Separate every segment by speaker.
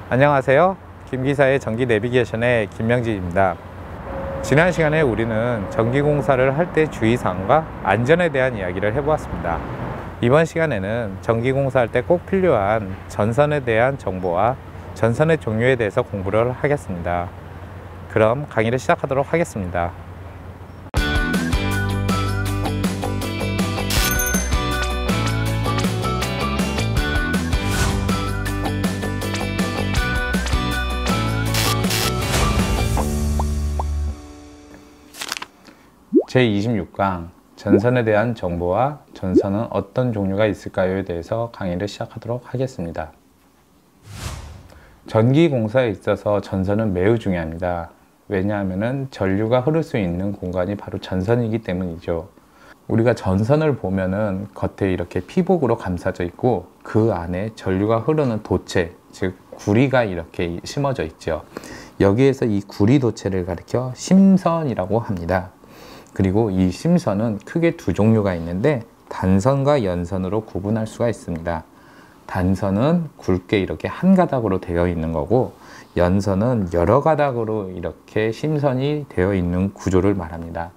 Speaker 1: 안녕하세요. 김기사의 전기 내비게이션의 김명진입니다. 지난 시간에 우리는 전기공사를 할 때 주의사항과 안전에 대한 이야기를 해보았습니다. 이번 시간에는 전기공사할 때 꼭 필요한 전선에 대한 정보와 전선의 종류에 대해서 공부를 하겠습니다. 그럼 강의를 시작하도록 하겠습니다. 제26강 전선에 대한 정보와 전선은 어떤 종류가 있을까요에 대해서 강의를 시작하도록 하겠습니다. 전기공사에 있어서 전선은 매우 중요합니다. 왜냐하면 전류가 흐를 수 있는 공간이 바로 전선이기 때문이죠. 우리가 전선을 보면은 겉에 이렇게 피복으로 감싸져 있고 그 안에 전류가 흐르는 도체, 즉 구리가 이렇게 심어져 있죠. 여기에서 이 구리 도체를 가리켜 심선이라고 합니다. 그리고 이 심선은 크게 두 종류가 있는데 단선과 연선으로 구분할 수가 있습니다. 단선은 굵게 이렇게 한 가닥으로 되어 있는 거고, 연선은 여러 가닥으로 이렇게 심선이 되어 있는 구조를 말합니다.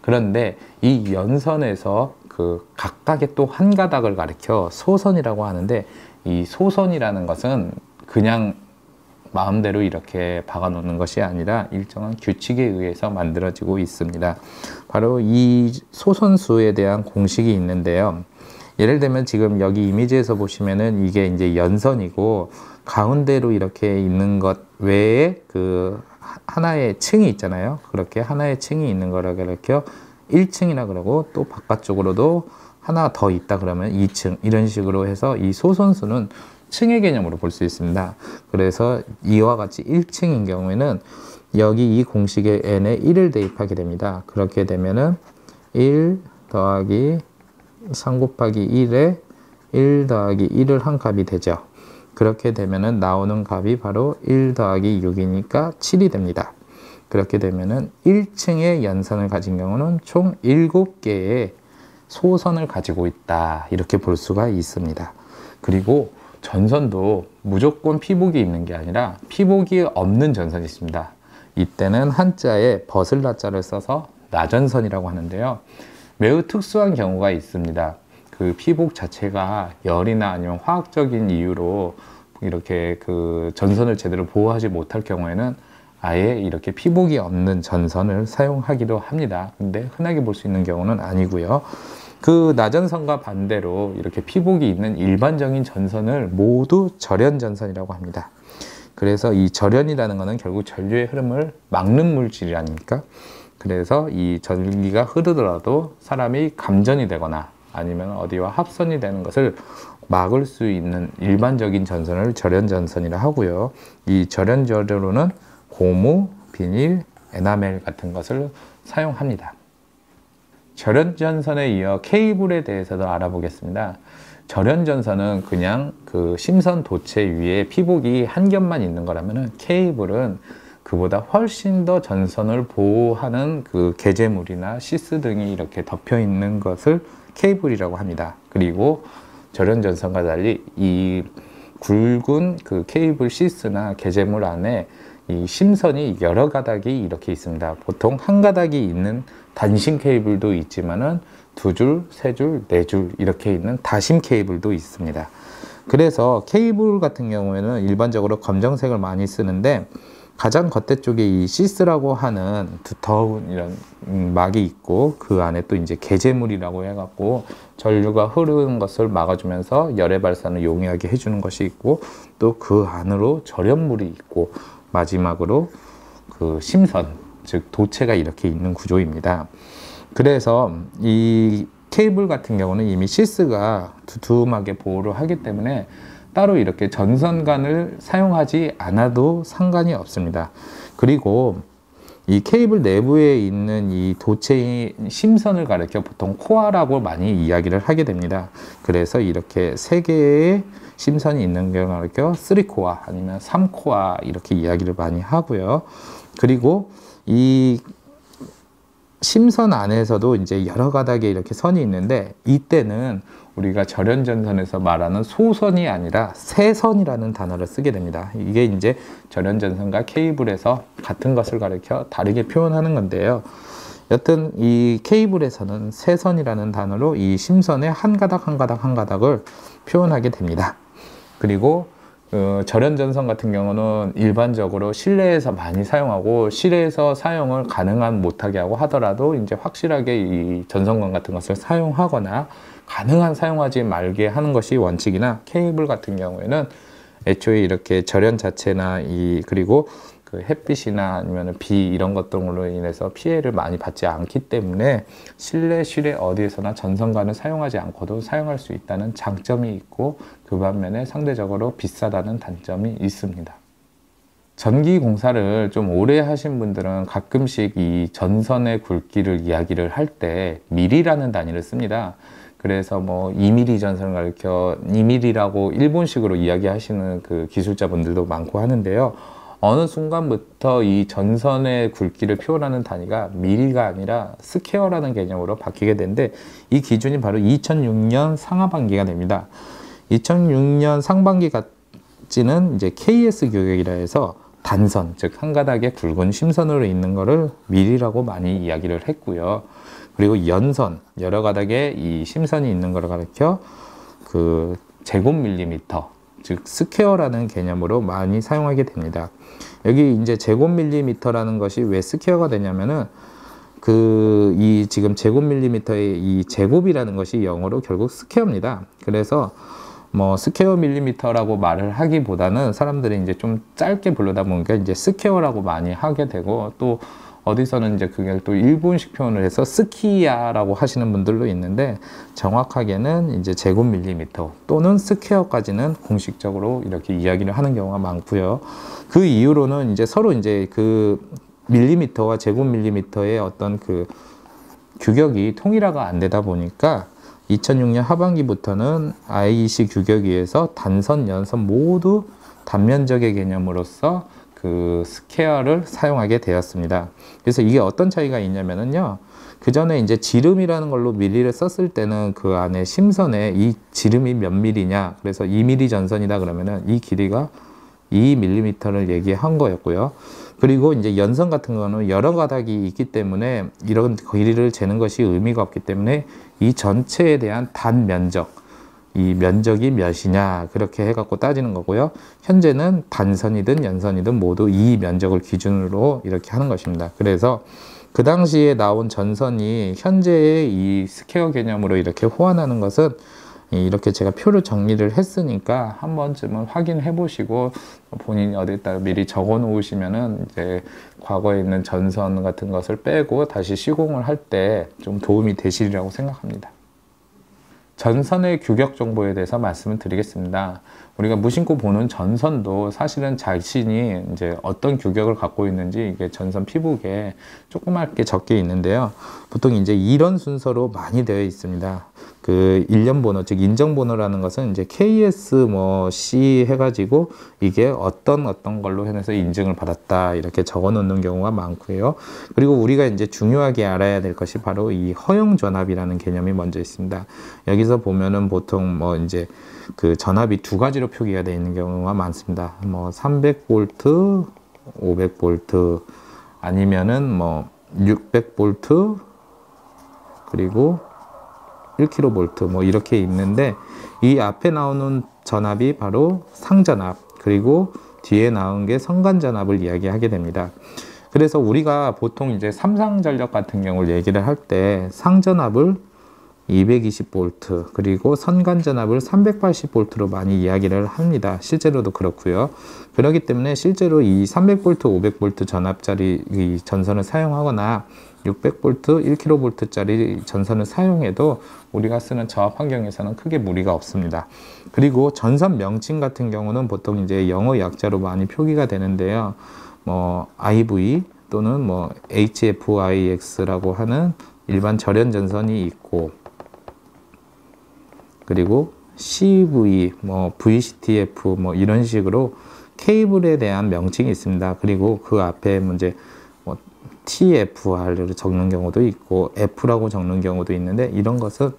Speaker 1: 그런데 이 연선에서 그 각각의 또 한 가닥을 가리켜 소선이라고 하는데, 이 소선이라는 것은 그냥 마음대로 이렇게 박아 놓는 것이 아니라 일정한 규칙에 의해서 만들어지고 있습니다. 바로 이 소선수에 대한 공식이 있는데요. 예를 들면 지금 여기 이미지에서 보시면은 이게 이제 연선이고, 가운데로 이렇게 있는 것 외에 그 하나의 층이 있잖아요. 그렇게 하나의 층이 있는 거라 그렇게 1층이라 그러고, 또 바깥쪽으로도 하나 더 있다 그러면 2층, 이런 식으로 해서 이 소선수는 층의 개념으로 볼 수 있습니다. 그래서 이와 같이 1층인 경우에는 여기 이 공식에 n에 1을 대입하게 됩니다. 그렇게 되면은 1 더하기 3 곱하기 1에 1 더하기 1을 한 값이 되죠. 그렇게 되면은 나오는 값이 바로 1 더하기 6이니까 7이 됩니다. 그렇게 되면은 1층의 연선을 가진 경우는 총 7개의 소선을 가지고 있다, 이렇게 볼 수가 있습니다. 그리고 전선도 무조건 피복이 있는 게 아니라 피복이 없는 전선이 있습니다. 이때는 한자에 벗을 나자를 써서 나전선이라고 하는데요. 매우 특수한 경우가 있습니다. 그 피복 자체가 열이나 아니면 화학적인 이유로 이렇게 그 전선을 제대로 보호하지 못할 경우에는 아예 이렇게 피복이 없는 전선을 사용하기도 합니다. 근데 흔하게 볼 수 있는 경우는 아니고요. 그 나전선과 반대로 이렇게 피복이 있는 일반적인 전선을 모두 절연전선이라고 합니다. 그래서 이 절연이라는 것은 결국 전류의 흐름을 막는 물질이 아닙니까? 그래서 이 전기가 흐르더라도 사람이 감전이 되거나 아니면 어디와 합선이 되는 것을 막을 수 있는 일반적인 전선을 절연전선이라 하고요. 이 절연전류로는 고무, 비닐, 에나멜 같은 것을 사용합니다. 절연전선에 이어 케이블에 대해서도 알아보겠습니다. 절연전선은 그냥 그 심선 도체 위에 피복이 한 겹만 있는 거라면은, 케이블은 그보다 훨씬 더 전선을 보호하는 그 게재물이나 시스 등이 이렇게 덮여 있는 것을 케이블이라고 합니다. 그리고 절연전선과 달리 이 굵은 그 케이블 시스나 게재물 안에 이 심선이 여러 가닥이 이렇게 있습니다. 보통 한 가닥이 있는 단심 케이블도 있지만은 두 줄, 세 줄, 네 줄 이렇게 있는 다심 케이블도 있습니다. 그래서 케이블 같은 경우에는 일반적으로 검정색을 많이 쓰는데, 가장 겉에 쪽에 이 시스라고 하는 두터운 이런 막이 있고, 그 안에 또 이제 게재물이라고 해갖고 전류가 흐르는 것을 막아주면서 열의 발산을 용이하게 해주는 것이 있고, 또 그 안으로 절연물이 있고, 마지막으로 그 심선, 즉 도체가 이렇게 있는 구조입니다. 그래서 이 케이블 같은 경우는 이미 시스가 두툼하게 보호를 하기 때문에 따로 이렇게 전선관을 사용하지 않아도 상관이 없습니다. 그리고 이 케이블 내부에 있는 이 도체의 심선을 가리켜 보통 코어라고 많이 이야기를 하게 됩니다. 그래서 이렇게 세 개의 심선이 있는 경우를 가리켜 3코어 아니면 3코어 이렇게 이야기를 많이 하고요. 그리고 이 심선 안에서도 이제 여러 가닥의 이렇게 선이 있는데, 이때는 우리가 절연전선에서 말하는 소선이 아니라 세선이라는 단어를 쓰게 됩니다. 이게 이제 절연전선과 케이블에서 같은 것을 가리켜 다르게 표현하는 건데요. 여튼 이 케이블에서는 세선이라는 단어로 이 심선의 한 가닥 한 가닥 한 가닥을 표현하게 됩니다. 그리고 절연전선 같은 경우는 일반적으로 실내에서 많이 사용하고 실내에서 사용을 가능한 못하게 하고 하더라도 이제 확실하게 이 전선관 같은 것을 사용하거나 가능한 사용하지 말게 하는 것이 원칙이나, 케이블 같은 경우에는 애초에 이렇게 절연 자체나 그리고 그 햇빛이나 아니면 비 이런 것 등으로 인해서 피해를 많이 받지 않기 때문에 실내, 실외 어디에서나 전선관을 사용하지 않고도 사용할 수 있다는 장점이 있고, 그 반면에 상대적으로 비싸다는 단점이 있습니다. 전기 공사를 좀 오래 하신 분들은 가끔씩 이 전선의 굵기를 이야기를 할 때 밀이라는 단위를 씁니다. 그래서 뭐 2mm 전선을 가리켜 2mm라고 일본식으로 이야기하시는 그 기술자분들도 많고 하는데요. 어느 순간부터 이 전선의 굵기를 표현하는 단위가 미리가 아니라 스퀘어라는 개념으로 바뀌게 되는데, 이 기준이 바로 2006년 상하반기가 됩니다. 2006년 상반기까지는 이제 KS 규격이라 해서 단선, 즉 한 가닥의 굵은 심선으로 있는 거를 미리라고 많이 이야기를 했고요. 그리고 연선, 여러 가닥의 이 심선이 있는 거를 가리켜 그 제곱밀리미터, 즉 스퀘어라는 개념으로 많이 사용하게 됩니다. 여기 이제 제곱밀리미터라는 것이 왜 스퀘어가 되냐면은 이 지금 제곱밀리미터의 이 제곱이라는 것이 영어로 결국 스퀘어입니다. 그래서 뭐 스퀘어 밀리미터라고 말을 하기보다는 사람들이 이제 좀 짧게 부르다 보니까 이제 스퀘어라고 많이 하게 되고, 또 어디서는 이제 그게 또 일본식 표현을 해서 스키야라고 하시는 분들도 있는데, 정확하게는 이제 제곱 밀리미터 또는 스퀘어까지는 공식적으로 이렇게 이야기를 하는 경우가 많고요. 그 이후로는 이제 서로 이제 그 밀리미터와 제곱 밀리미터의 어떤 그 규격이 통일화가 안 되다 보니까 2006년 하반기부터는 IEC 규격위에서 단선, 연선 모두 단면적의 개념으로서 그 스퀘어를 사용하게 되었습니다. 그래서 이게 어떤 차이가 있냐면은요, 그 전에 이제 지름이라는 걸로 밀리를 썼을 때는 그 안에 심선에 이 지름이 몇 밀리냐, 그래서 2mm 전선이다 그러면은 이 길이가 2mm를 얘기한 거였고요. 그리고 이제 연선 같은 거는 여러 가닥이 있기 때문에 이런 길이를 재는 것이 의미가 없기 때문에 이 전체에 대한 단 면적, 이 면적이 몇이냐 그렇게 해갖고 따지는 거고요. 현재는 단선이든 연선이든 모두 이 면적을 기준으로 이렇게 하는 것입니다. 그래서 그 당시에 나온 전선이 현재의 이 스퀘어 개념으로 이렇게 호환하는 것은, 이렇게 제가 표를 정리를 했으니까 한 번쯤은 확인해 보시고 본인이 어디다 미리 적어 놓으시면은 이제 과거에 있는 전선 같은 것을 빼고 다시 시공을 할 때 좀 도움이 되시리라고 생각합니다. 전선의 규격 정보에 대해서 말씀을 드리겠습니다. 우리가 무심코 보는 전선도 사실은 자신이 이제 어떤 규격을 갖고 있는지 이게 전선 피복에 조그맣게 적게 있는데요. 보통 이제 이런 순서로 많이 되어 있습니다. 그 일련 번호, 즉 인정 번호라는 것은 이제 KS 뭐 C 해가지고 이게 어떤 걸로 해서 인증을 받았다 이렇게 적어 놓는 경우가 많고요. 그리고 우리가 이제 중요하게 알아야 될 것이 바로 이 허용 전압이라는 개념이 먼저 있습니다. 여기서 보면은 보통 뭐 이제 그 전압이 두 가지로 표기가 되어 있는 경우가 많습니다. 뭐 300V, 500V 아니면은 뭐 600V 그리고 1kV 뭐 이렇게 있는데, 이 앞에 나오는 전압이 바로 상전압, 그리고 뒤에 나온 게 선간전압을 이야기하게 됩니다. 그래서 우리가 보통 이제 삼상전력 같은 경우를 얘기를 할 때 상전압을 220V 그리고 선간전압을 380V로 많이 이야기를 합니다. 실제로도 그렇고요. 그렇기 때문에 실제로 이 300V, 500V 전압짜리 이 전선을 사용하거나 600V, 1kV짜리 전선을 사용해도 우리가 쓰는 저압 환경에서는 크게 무리가 없습니다. 그리고 전선 명칭 같은 경우는 보통 이제 영어 약자로 많이 표기가 되는데요. 뭐 IV 또는 뭐 HFIX라고 하는 일반 절연 전선이 있고, 그리고 CV, 뭐 VCTF 뭐 이런 식으로 케이블에 대한 명칭이 있습니다. 그리고 그 앞에 문제 뭐 TFR을 적는 경우도 있고 F라고 적는 경우도 있는데, 이런 것은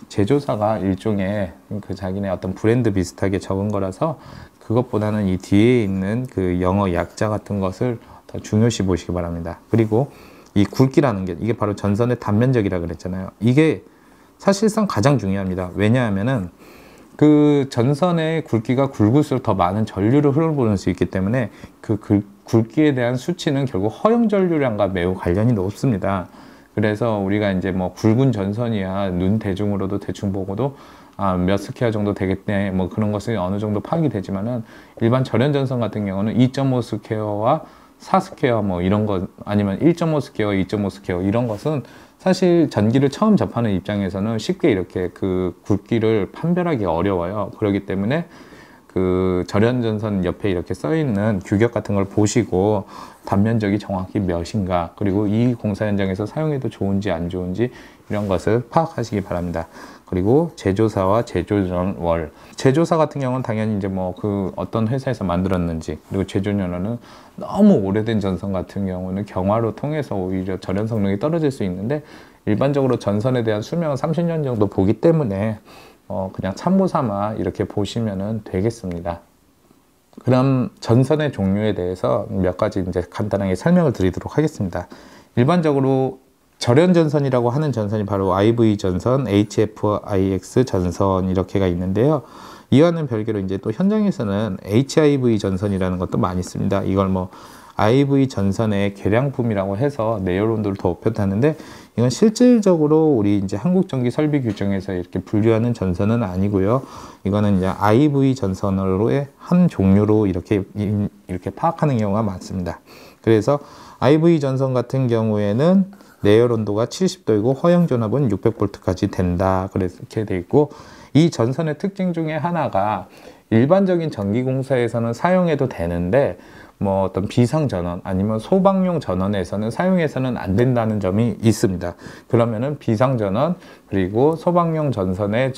Speaker 1: 제조사가 일종의 그 자기네 어떤 브랜드 비슷하게 적은 거라서 그것보다는 이 뒤에 있는 그 영어 약자 같은 것을 더 중요시 보시기 바랍니다. 그리고 이 굵기라는 게 이게 바로 전선의 단면적이라 그랬잖아요. 이게 사실상 가장 중요합니다. 왜냐하면은 그 전선의 굵기가 굵을수록 더 많은 전류를 흘러보낼 수 있기 때문에 그 굵기에 대한 수치는 결국 허용 전류량과 매우 관련이 높습니다. 그래서 우리가 이제 뭐 굵은 전선이야 눈 대중으로도 대충 보고도 몇 스퀘어 정도 되겠네 뭐 그런 것이 어느 정도 파악이 되지만은 일반 절연 전선 같은 경우는 2.5 스퀘어와 4 스퀘어 뭐 이런 거 아니면 1.5 스퀘어, 2.5 스퀘어 이런 것은 사실 전기를 처음 접하는 입장에서는 쉽게 이렇게 그 굵기를 판별하기 어려워요. 그렇기 때문에 그 절연전선 옆에 이렇게 써 있는 규격 같은 걸 보시고 단면적이 정확히 몇인가, 그리고 이 공사 현장에서 사용해도 좋은지 안 좋은지 이런 것을 파악하시기 바랍니다. 그리고 제조사와 제조전월, 제조사 같은 경우는 당연히 이제 뭐 그 어떤 회사에서 만들었는지, 그리고 제조연료는 너무 오래된 전선 같은 경우는 경화로 통해서 오히려 절연 성능이 떨어질 수 있는데, 일반적으로 전선에 대한 수명은 30년 정도 보기 때문에 그냥 참고 삼아 이렇게 보시면 되겠습니다. 그럼 전선의 종류에 대해서 몇 가지 이제 간단하게 설명을 드리도록 하겠습니다. 일반적으로 절연 전선이라고 하는 전선이 바로 IV 전선, HFIX 전선 이렇게가 있는데요. 이와는 별개로 이제 또 현장에서는 HIV 전선이라는 것도 많이 씁니다. 이걸 뭐 IV 전선의 개량품이라고 해서 내열 온도를 더 높였다는데, 이건 실질적으로 우리 이제 한국전기 설비 규정에서 이렇게 분류하는 전선은 아니고요. 이거는 이제 IV 전선으로의 한 종류로 이렇게 파악하는 경우가 많습니다. 그래서 IV 전선 같은 경우에는 내열 온도가 70도이고 허용 전압은 600V까지 된다. 그렇게 돼 있고, 이 전선의 특징 중에 하나가 일반적인 전기공사에서는 사용해도 되는데 뭐 어떤 비상전원 아니면 소방용 전원에서는 사용해서는 안 된다는 점이 있습니다. 그러면은 비상전원, 그리고 소방용 전선의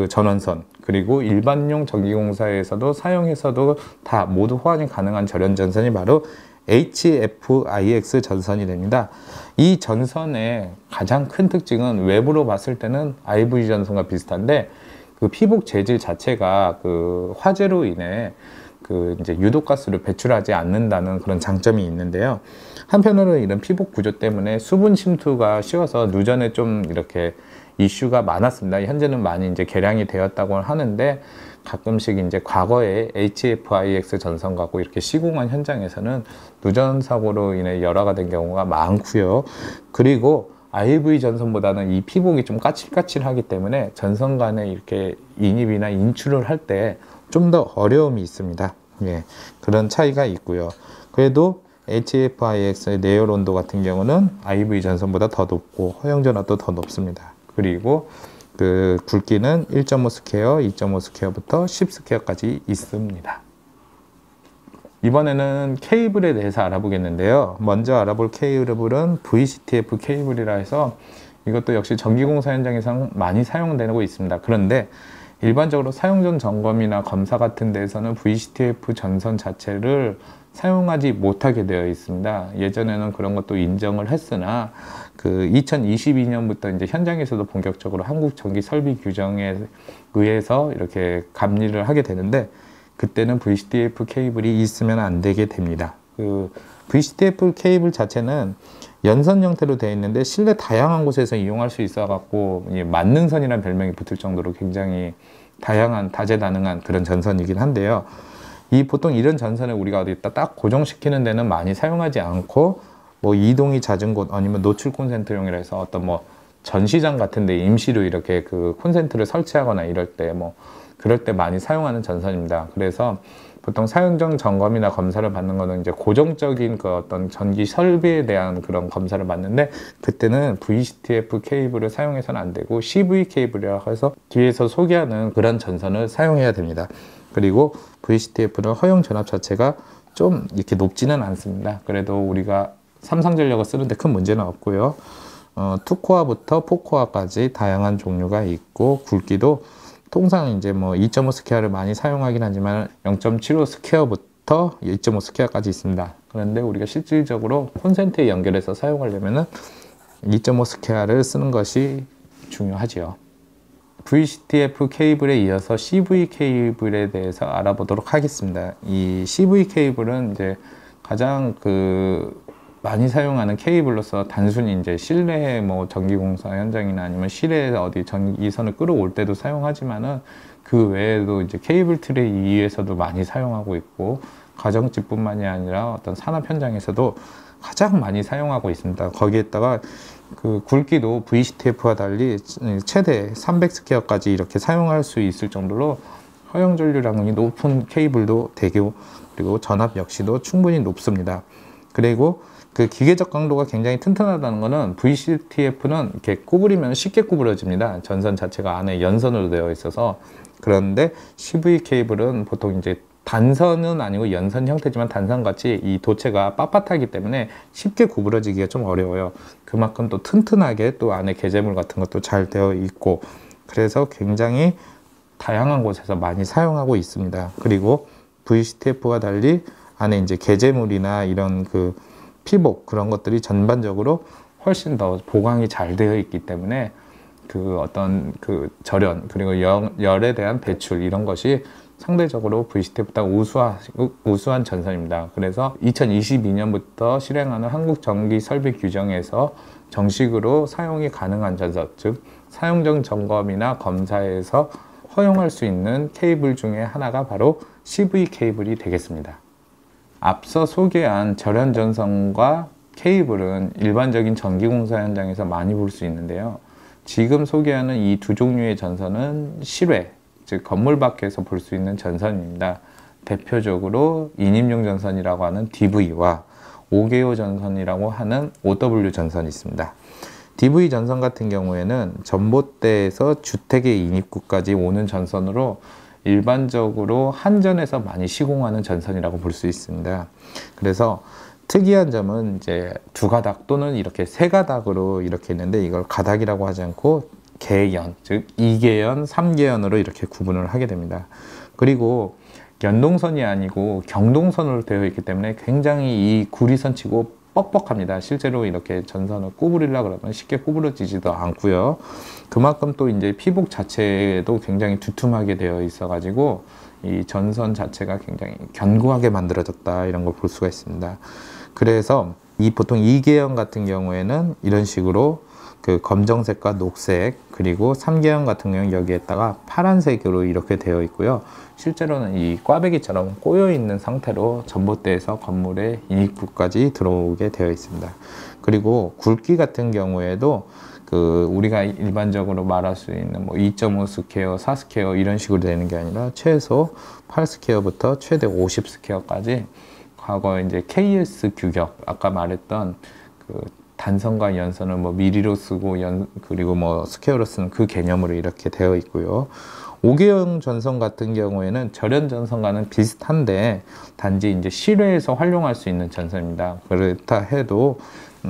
Speaker 1: 전원선, 그리고 일반용 전기공사에서도 사용해서도 다 모두 호환이 가능한 절연 전선이 바로 HFIX 전선이 됩니다. 이 전선의 가장 큰 특징은 외부로 봤을 때는 IV 전선과 비슷한데, 그 피복 재질 자체가 그 화재로 인해 그 이제 유독가스를 배출하지 않는다는 그런 장점이 있는데요. 한편으로는 이런 피복 구조 때문에 수분 침투가 쉬워서 누전에 좀 이렇게 이슈가 많았습니다. 현재는 많이 이제 개량이 되었다고 하는데, 가끔씩 이제 과거에 HFIX 전선 갖고 이렇게 시공한 현장에서는 누전 사고로 인해 열화가 된 경우가 많고요. 그리고 IV 전선보다는 이 피복이 좀 까칠까칠하기 때문에 전선 간에 이렇게 인입이나 인출을 할 때 좀 더 어려움이 있습니다. 예, 그런 차이가 있고요. 그래도 HFIX의 내열 온도 같은 경우는 IV 전선보다 더 높고 허용 전압도 더 높습니다. 그리고 그 굵기는 1.5 스퀘어, 2.5 스퀘어부터 10 스퀘어까지 있습니다. 이번에는 케이블에 대해서 알아보겠는데요. 먼저 알아볼 케이블은 VCTF 케이블이라 해서 이것도 역시 전기공사 현장에서 많이 사용되고 있습니다. 그런데 일반적으로 사용 전 점검이나 검사 같은 데에서는 VCTF 전선 자체를 사용하지 못하게 되어 있습니다. 예전에는 그런 것도 인정을 했으나 그 2022년부터 이제 현장에서도 본격적으로 한국 전기 설비 규정에 의해서 이렇게 감리를 하게 되는데, 그때는 VCTF 케이블이 있으면 안 되게 됩니다. 그 VCTF 케이블 자체는 연선 형태로 되어 있는데 실내 다양한 곳에서 이용할 수 있어 갖고 만능선이라는 별명이 붙을 정도로 굉장히 다양한 다재다능한 그런 전선이긴 한데요. 보통 이런 전선을 우리가 어디다 딱 고정시키는 데는 많이 사용하지 않고, 뭐 이동이 잦은 곳 아니면 노출 콘센트용이라 해서 어떤 뭐 전시장 같은 데 임시로 이렇게 그 콘센트를 설치하거나 이럴 때 그럴 때 많이 사용하는 전선입니다. 그래서 보통 사용 전 점검이나 검사를 받는 거는 이제 고정적인 그 어떤 전기 설비에 대한 그런 검사를 받는데, 그때는 VCTF 케이블을 사용해서는 안 되고 CV 케이블이라고 해서 뒤에서 소개하는 그런 전선을 사용해야 됩니다. 그리고 VCTF는 허용 전압 자체가 좀 이렇게 높지는 않습니다. 그래도 우리가 삼성전력을 쓰는데 큰 문제는 없고요. 2코어부터 4코어까지 다양한 종류가 있고, 굵기도 통상 이제 뭐 2.5 스퀘어를 많이 사용하긴 하지만 0.75 스퀘어부터 2.5 스퀘어까지 있습니다. 그런데 우리가 실질적으로 콘센트에 연결해서 사용하려면은 2.5 스퀘어를 쓰는 것이 중요하지요. VCTF 케이블에 이어서 CV 케이블에 대해서 알아보도록 하겠습니다. 이 CV 케이블은 이제 가장 많이 사용하는 케이블로서 단순히 이제 실내 뭐 전기공사 현장이나 아니면 실내에서 어디 전기선을 끌어올 때도 사용하지만은 그 외에도 이제 케이블 트레이 위에서도 많이 사용하고 있고, 가정집뿐만이 아니라 어떤 산업 현장에서도 가장 많이 사용하고 있습니다. 거기에다가 그 굵기도 VCTF와 달리 최대 300스퀘어까지 이렇게 사용할 수 있을 정도로 허용 전류량이 높은 케이블도 되고, 그리고 전압 역시도 충분히 높습니다. 그리고 그 기계적 강도가 굉장히 튼튼하다는 것은 VCTF는 이렇게 구부리면 쉽게 구부러집니다. 전선 자체가 안에 연선으로 되어 있어서. 그런데 CV 케이블은 보통 이제 단선은 아니고 연선 형태지만 단선같이 이 도체가 빳빳하기 때문에 쉽게 구부러지기가 좀 어려워요. 그만큼 또 튼튼하게 또 안에 개재물 같은 것도 잘 되어 있고, 그래서 굉장히 다양한 곳에서 많이 사용하고 있습니다. 그리고 VCTF와 달리 안에 이제 개재물이나 이런 그 피복 그런 것들이 전반적으로 훨씬 더 보강이 잘 되어 있기 때문에 그 어떤 그 절연 그리고 열에 대한 배출 이런 것이 상대적으로 VCTF보다 우수한 전선입니다. 그래서 2022년부터 실행하는 한국전기설비 규정에서 정식으로 사용이 가능한 전선, 즉 사용정 점검이나 검사에서 허용할 수 있는 케이블 중에 하나가 바로 CV 케이블이 되겠습니다. 앞서 소개한 절연 전선과 케이블은 일반적인 전기공사 현장에서 많이 볼 수 있는데요. 지금 소개하는 이 두 종류의 전선은 실외, 즉 건물 밖에서 볼 수 있는 전선입니다. 대표적으로 인임용 전선이라고 하는 DV와 5개호 전선이라고 하는 OW 전선이 있습니다. DV 전선 같은 경우에는 전봇대에서 주택의 인입구까지 오는 전선으로 일반적으로 한전에서 많이 시공하는 전선이라고 볼 수 있습니다. 그래서 특이한 점은 이제 두 가닥 또는 이렇게 세 가닥으로 이렇게 있는데, 이걸 가닥이라고 하지 않고 개연, 즉 2개연, 3개연으로 이렇게 구분을 하게 됩니다. 그리고 연동선이 아니고 경동선으로 되어 있기 때문에 굉장히 이 구리선치고 뻑뻑합니다. 실제로 이렇게 전선을 구부리려고 그러면 쉽게 구부러지지도 않고요. 그만큼 또 이제 피복 자체도 굉장히 두툼하게 되어 있어 가지고 이 전선 자체가 굉장히 견고하게 만들어졌다, 이런 걸 볼 수가 있습니다. 그래서 이 보통 2계형 같은 경우에는 이런 식으로 그 검정색과 녹색, 그리고 3계형 같은 경우는 여기에다가 파란색으로 이렇게 되어 있고요. 실제로는 이 꽈배기처럼 꼬여 있는 상태로 전봇대에서 건물의 인입구까지 들어오게 되어 있습니다. 그리고 굵기 같은 경우에도 그 우리가 일반적으로 말할 수 있는 뭐 2.5 스퀘어, 4 스퀘어 이런 식으로 되는 게 아니라 최소 8 스퀘어부터 최대 50 스퀘어까지 과거 이제 KS 규격, 아까 말했던 그 단선과 연선을 뭐 미리로 쓰고 그리고 뭐 스퀘어로 쓰는 그 개념으로 이렇게 되어 있고요. 5계형 전선 같은 경우에는 절연 전선과는 비슷한데 단지 이제 실외에서 활용할 수 있는 전선입니다. 그렇다 해도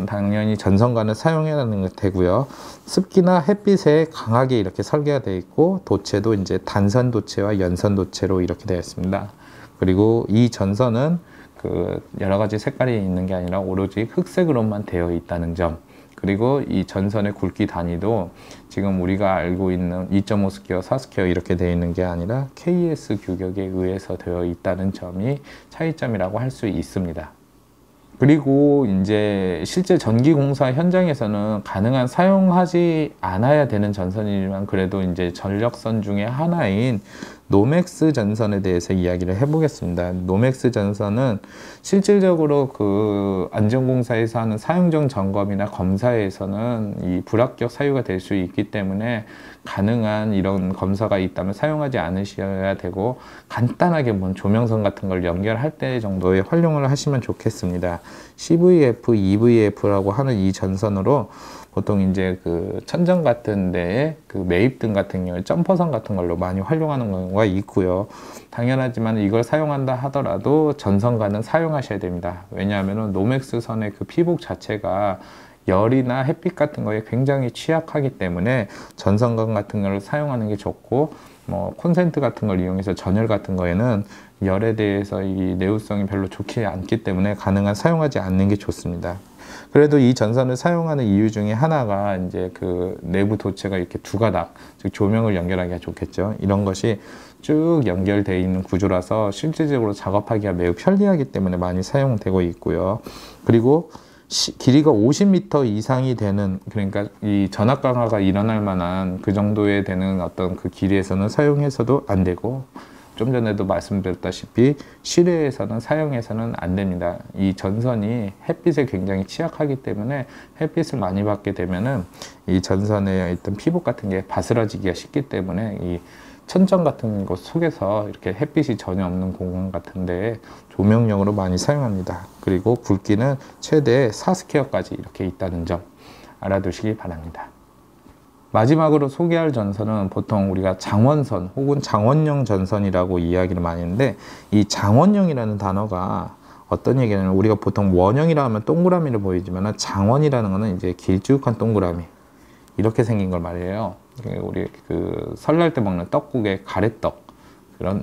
Speaker 1: 당연히 전선관을 사용해야 되고요. 습기나 햇빛에 강하게 이렇게 설계가 되어 있고, 도체도 이제 단선 도체와 연선 도체로 이렇게 되어 있습니다. 그리고 이 전선은 그 여러 가지 색깔이 있는 게 아니라 오로지 흑색으로만 되어 있다는 점, 그리고 이 전선의 굵기 단위도 지금 우리가 알고 있는 2.5 스퀘어, 4 스퀘어 이렇게 되어 있는 게 아니라 KS 규격에 의해서 되어 있다는 점이 차이점이라고 할 수 있습니다. 그리고 이제 실제 전기공사 현장에서는 가능한 사용하지 않아야 되는 전선이지만 그래도 이제 전력선 중에 하나인 노맥스 전선에 대해서 이야기를 해보겠습니다. 노맥스 전선은 실질적으로 그 안전공사에서 하는 사용정 점검이나 검사에서는 이 불합격 사유가 될 수 있기 때문에 가능한 이런 검사가 있다면 사용하지 않으셔야 되고, 간단하게 뭐 조명선 같은 걸 연결할 때 정도의 활용을 하시면 좋겠습니다. CVF, EVF라고 하는 이 전선으로 보통 이제 그 천정 같은 데에 그 매입등 같은 경우에 점퍼선 같은 걸로 많이 활용하는 경우가 있고요. 당연하지만 이걸 사용한다 하더라도 전선관은 사용하셔야 됩니다. 왜냐하면 노맥스 선의 그 피복 자체가 열이나 햇빛 같은 거에 굉장히 취약하기 때문에 전선관 같은 걸 사용하는 게 좋고, 뭐 콘센트 같은 걸 이용해서 전열 같은 거에는 열에 대해서 이 내구성이 별로 좋지 않기 때문에 가능한 사용하지 않는 게 좋습니다. 그래도 이 전선을 사용하는 이유 중에 하나가 이제 그 내부 도체가 이렇게 두 가닥, 즉 조명을 연결하기가 좋겠죠. 이런 것이 쭉 연결되어 있는 구조라서 실질적으로 작업하기가 매우 편리하기 때문에 많이 사용되고 있고요. 그리고 길이가 50m 이상이 되는, 그러니까 이 전압 강화가 일어날 만한 그 정도에 되는 어떤 그 길이에서는 사용해서도 안 되고, 좀 전에도 말씀드렸다시피 실외에서는 사용해서는 안 됩니다. 이 전선이 햇빛에 굉장히 취약하기 때문에 햇빛을 많이 받게 되면은 이 전선에 있던 피복 같은 게 바스러지기가 쉽기 때문에 이 천정 같은 곳 속에서 이렇게 햇빛이 전혀 없는 공간 같은 데에 조명용으로 많이 사용합니다. 그리고 굵기는 최대 4스퀘어까지 이렇게 있다는 점 알아두시기 바랍니다. 마지막으로 소개할 전선은 보통 우리가 장원선 혹은 장원용 전선이라고 이야기를 많이 하는데, 이 장원용이라는 단어가 어떤 얘기냐면, 우리가 보통 원형이라 하면 동그라미를 보이지만 장원이라는 거는 이제 길쭉한 동그라미 이렇게 생긴 걸 말해요. 우리 그 설날 때 먹는 떡국의 가래떡,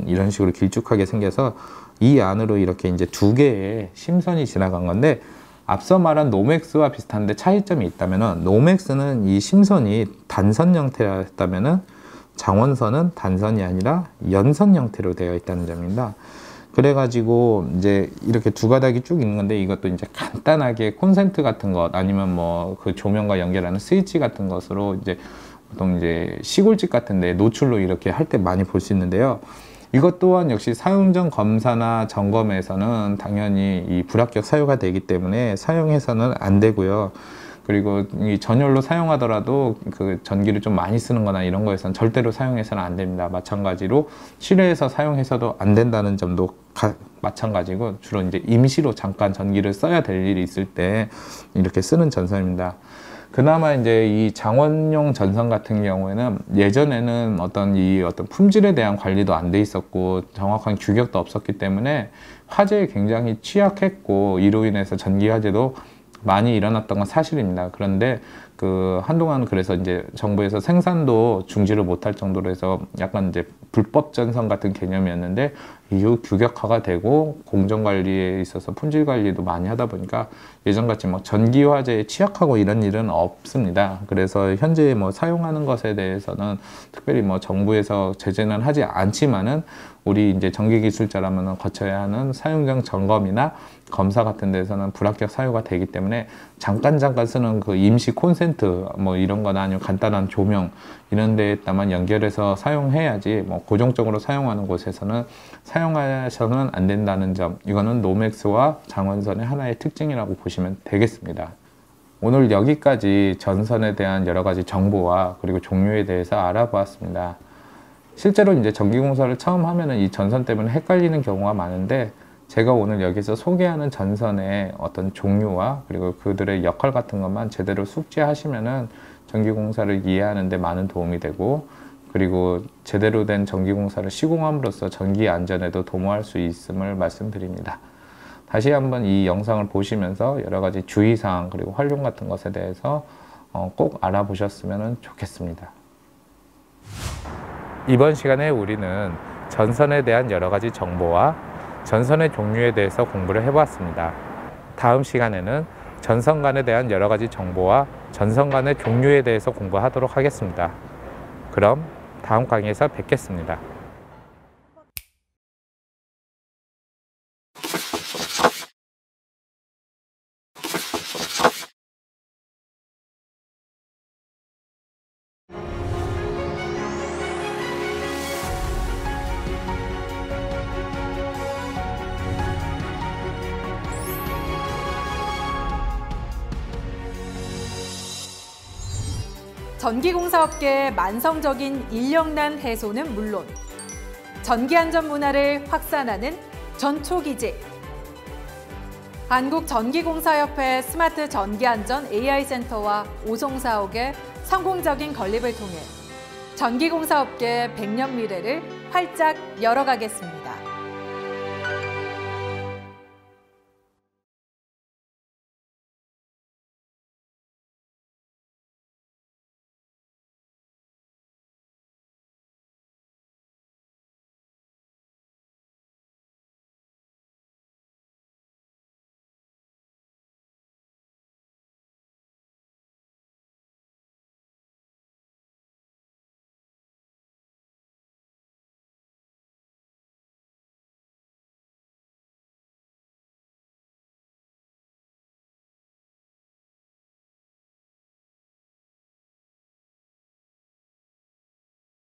Speaker 1: 이런 식으로 길쭉하게 생겨서 이 안으로 이렇게 이제 두 개의 심선이 지나간 건데, 앞서 말한 노맥스와 비슷한데 차이점이 있다면은, 노맥스는 이 심선이 단선 형태였다면은 장원선은 단선이 아니라 연선 형태로 되어 있다는 점입니다. 그래가지고 이제 이렇게 두 가닥이 쭉 있는 건데, 이것도 이제 간단하게 콘센트 같은 것 아니면 뭐 그 조명과 연결하는 스위치 같은 것으로 이제 보통 이제 시골집 같은데 노출로 이렇게 할 때 많이 볼 수 있는데요. 이것 또한 역시 사용 전 검사나 점검에서는 당연히 이 불합격 사유가 되기 때문에 사용해서는 안 되고요. 그리고 이 전열로 사용하더라도 그 전기를 좀 많이 쓰는 거나 이런 거에서는 절대로 사용해서는 안 됩니다. 마찬가지로 실외에서 사용해서도 안 된다는 점도 마찬가지고, 주로 이제 임시로 잠깐 전기를 써야 될 일이 있을 때 이렇게 쓰는 전선입니다. 그나마 이제 이 장원용 전선 같은 경우에는 예전에는 어떤 품질에 대한 관리도 안 돼 있었고 정확한 규격도 없었기 때문에 화재에 굉장히 취약했고, 이로 인해서 전기 화재도 많이 일어났던 건 사실입니다. 그런데 그 한동안 그래서 이제 정부에서 생산도 중지를 못할 정도로 해서 약간 이제 불법 전선 같은 개념이었는데, 이후 규격화가 되고 공정 관리에 있어서 품질 관리도 많이 하다 보니까 예전같이 막 전기 화재에 취약하고 이런 일은 없습니다. 그래서 현재 뭐 사용하는 것에 대해서는 특별히 뭐 정부에서 제재는 하지 않지만은, 우리 이제 전기 기술자라면 거쳐야 하는 사용 전 점검이나 검사 같은 데서는 불합격 사유가 되기 때문에 잠깐 쓰는 그 임시 콘센트 뭐 이런 거나 아니면 간단한 조명 이런 데에다만 연결해서 사용해야지, 뭐 고정적으로 사용하는 곳에서는 사용하셔는 안 된다는 점, 이거는 노맥스와 장원선의 하나의 특징이라고 보시면 되겠습니다. 오늘 여기까지 전선에 대한 여러 가지 정보와 그리고 종류에 대해서 알아보았습니다. 실제로 이제 전기공사를 처음 하면은 이 전선 때문에 헷갈리는 경우가 많은데, 제가 오늘 여기서 소개하는 전선의 어떤 종류와 그리고 그들의 역할 같은 것만 제대로 숙지하시면은 전기공사를 이해하는 데 많은 도움이 되고, 그리고 제대로 된 전기공사를 시공함으로써 전기 안전에도 도모할 수 있음을 말씀드립니다. 다시 한번 이 영상을 보시면서 여러 가지 주의사항 그리고 활용 같은 것에 대해서 꼭 알아보셨으면 좋겠습니다. 이번 시간에 우리는 전선에 대한 여러 가지 정보와 전선의 종류에 대해서 공부를 해보았습니다. 다음 시간에는 전선관에 대한 여러 가지 정보와 전선관의 종류에 대해서 공부하도록 하겠습니다. 그럼 다음 강의에서 뵙겠습니다.
Speaker 2: 전기공사업계의 만성적인 인력난 해소는 물론 전기안전 문화를 확산하는 전초기직, 한국전기공사협회 스마트 전기안전 AI센터와 오송사옥의 성공적인 건립을 통해 전기공사업계의 100년 미래를 활짝 열어가겠습니다.